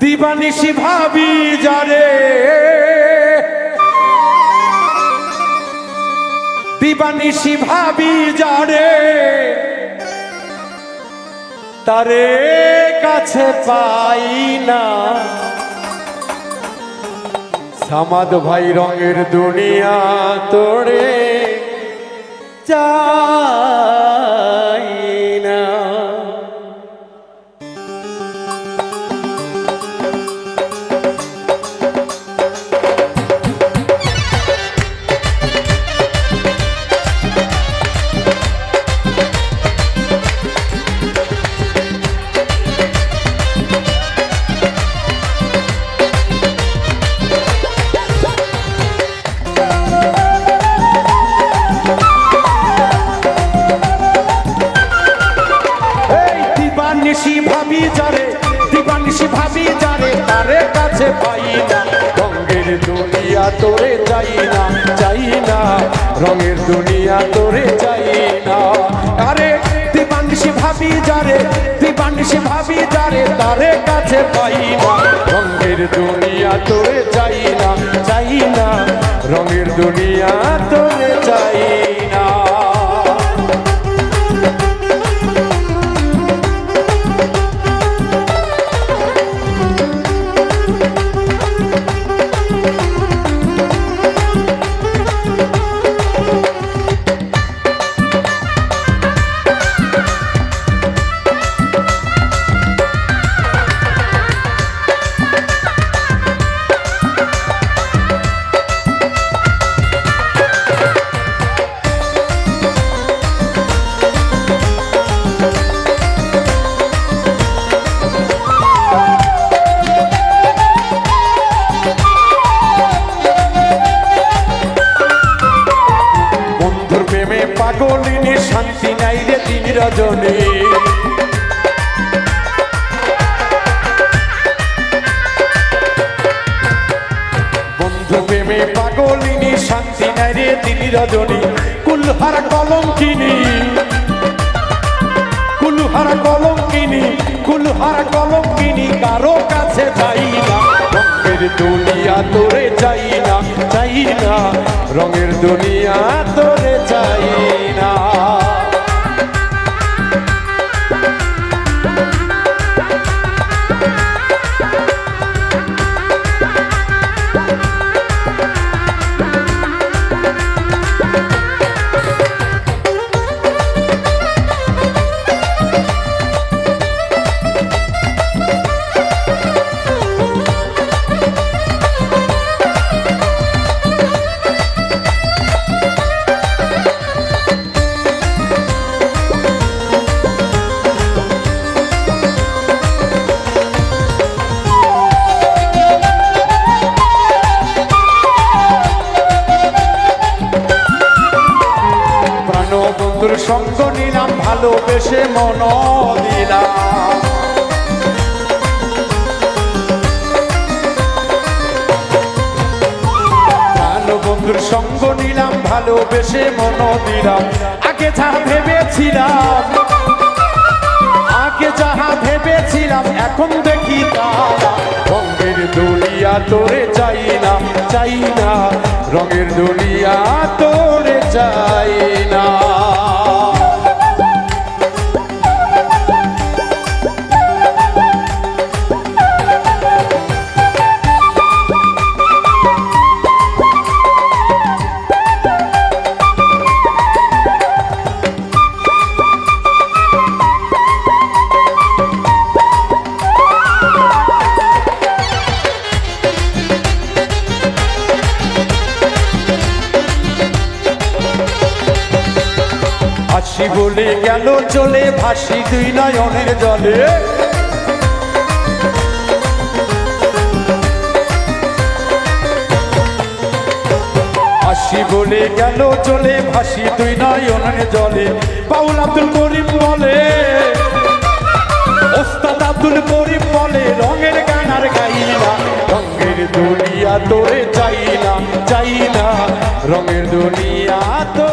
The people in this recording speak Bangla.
দিবানিশি ভাবি যারে, দিবানিশি ভাবি যারে, তারে কাছে পাই না। সামাদ ভাই রঙের দুনিয়া তোড়ে চাই না। দিবানিশি ভাবি যারে, দিবানিশি ভাবি যারে, তারে কাছে পাই না। রঙের দুনিয়া তোরে চাই না, চাই না, রঙের দুনিয়া তোরে চাই না। আরে দিবানিশি ভাবি যারে, দিবানিশি ভাবি যারে, তারে কাছে পাই না। রঙের দুনিয়া তোরে চাই না, চাই না, রঙের দুনিয়া তোরে চাই না। পাগলিনী শান্তি নাই রে দিন রজনী, বন্ধু প্রেমে পাগলিনী শান্তি নাই রে দিন রজনী। কুলহারা কলঙ্কিনী, কুলহারা কলঙ্কিনী, কুলহারা কলঙ্কিনী, কারো কাছে যাই না। রঙের দুনিয়া তোরে চাই না, চাই না, রঙের দুনিয়া তোরে চাই না। বন্ধুর সঙ্গ নিলাম, ভালোবেসে মন দিলাম। ভালো বন্ধুর সঙ্গ নিলাম, ভালোবেসে মন দিলাম। আগে যাহা ভেবেছিলাম, আগে যাহা ভেবেছিলাম, এখন দেখি তারা। রঙের দুনিয়া তোরে চাই না, চাই না, রঙের দুনিয়া তোরে চাই না। আসি বলে গেল চলে, ভাসি দুই নয়নের জলে। আসি বলে গেল চলে, ভাসি দুই নয়নের জলে। বাউল আব্দুল করিম বলে, ওস্তাদ আব্দুল করিম বলে, রঙের গান আর গাই না। রঙের দুনিয়া তোরে চাই না, চাই না, রঙের দুনিয়া তো